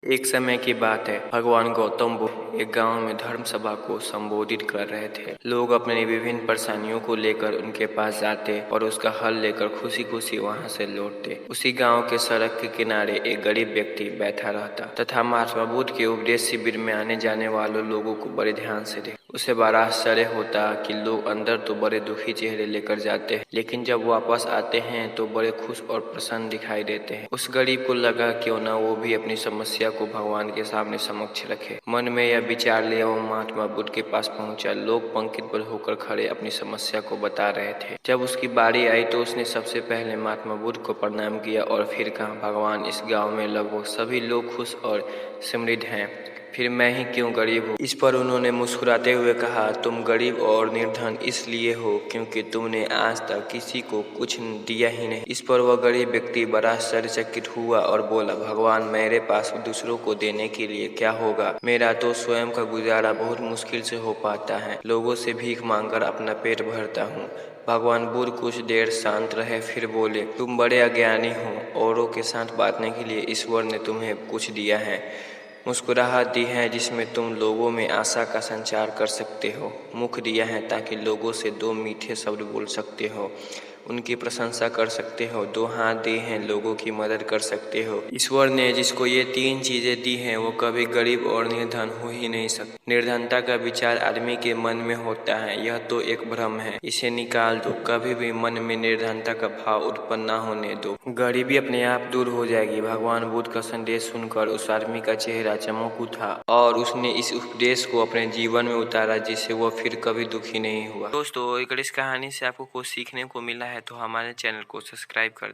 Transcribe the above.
एक समय की बात है। भगवान गौतम बुद्ध एक गांव में धर्म सभा को संबोधित कर रहे थे। लोग अपनी विभिन्न परेशानियों को लेकर उनके पास जाते और उसका हल लेकर खुशी खुशी वहां से लौटते। उसी गांव के सड़क के किनारे एक गरीब व्यक्ति बैठा रहता तथा महात्मा बुद्ध के उपदेश शिविर में आने जाने वाले लोगों को बड़े ध्यान से देखता। उसे बड़ा आश्चर्य होता कि लोग अंदर तो बड़े दुखी चेहरे लेकर जाते हैं, लेकिन जब वापस आते हैं तो बड़े खुश और प्रसन्न दिखाई देते हैं। उस गरीब को लगा क्यों ना वो भी अपनी समस्या को भगवान के सामने समक्ष रखे। मन में यह विचार ले वो महात्मा बुद्ध के पास पहुंचा। लोग पंक्तिबद्ध होकर खड़े अपनी समस्या को बता रहे थे। जब उसकी बारी आई तो उसने सबसे पहले महात्मा बुद्ध को प्रणाम किया और फिर कहा, भगवान, इस गांव में लगभग सभी लोग खुश और समृद्ध हैं, फिर मैं ही क्यों गरीब हूँ। इस पर उन्होंने मुस्कुराते हुए कहा, तुम गरीब और निर्धन इसलिए हो क्योंकि तुमने आज तक किसी को कुछ दिया ही नहीं। इस पर वह गरीब व्यक्ति बड़ा आश्चर्यचकित हुआ और बोला, भगवान, मेरे पास दूसरों को देने के लिए क्या होगा? मेरा तो स्वयं का गुजारा बहुत मुश्किल से हो पाता है। लोगों से भीख मांगकर अपना पेट भरता हूँ। भगवान बुद्ध कुछ देर शांत रहे, फिर बोले, तुम बड़े अज्ञानी हो। औरों के साथ बांटने के लिए ईश्वर ने तुम्हें कुछ दिया है, मुस्कुराहट दी है जिसमें तुम लोगों में आशा का संचार कर सकते हो, मुख दिया है ताकि लोगों से दो मीठे शब्द बोल सकते हो, उनकी प्रशंसा कर सकते हो, दो हाथ दिए हैं, लोगों की मदद कर सकते हो। ईश्वर ने जिसको ये तीन चीजें दी हैं वो कभी गरीब और निर्धन हो ही नहीं सकता। निर्धनता का विचार आदमी के मन में होता है, यह तो एक भ्रम है, इसे निकाल दो। कभी भी मन में निर्धनता का भाव उत्पन्न न होने दो, गरीबी अपने आप दूर हो जाएगी। भगवान बुद्ध का संदेश सुनकर उस आदमी का चेहरा चमक उठा और उसने इस उपदेश को अपने जीवन में उतारा, जिससे वह फिर कभी दुखी नहीं हुआ। दोस्तों, अगर इस कहानी से आपको कुछ सीखने को मिला है तो हमारे चैनल को सब्सक्राइब कर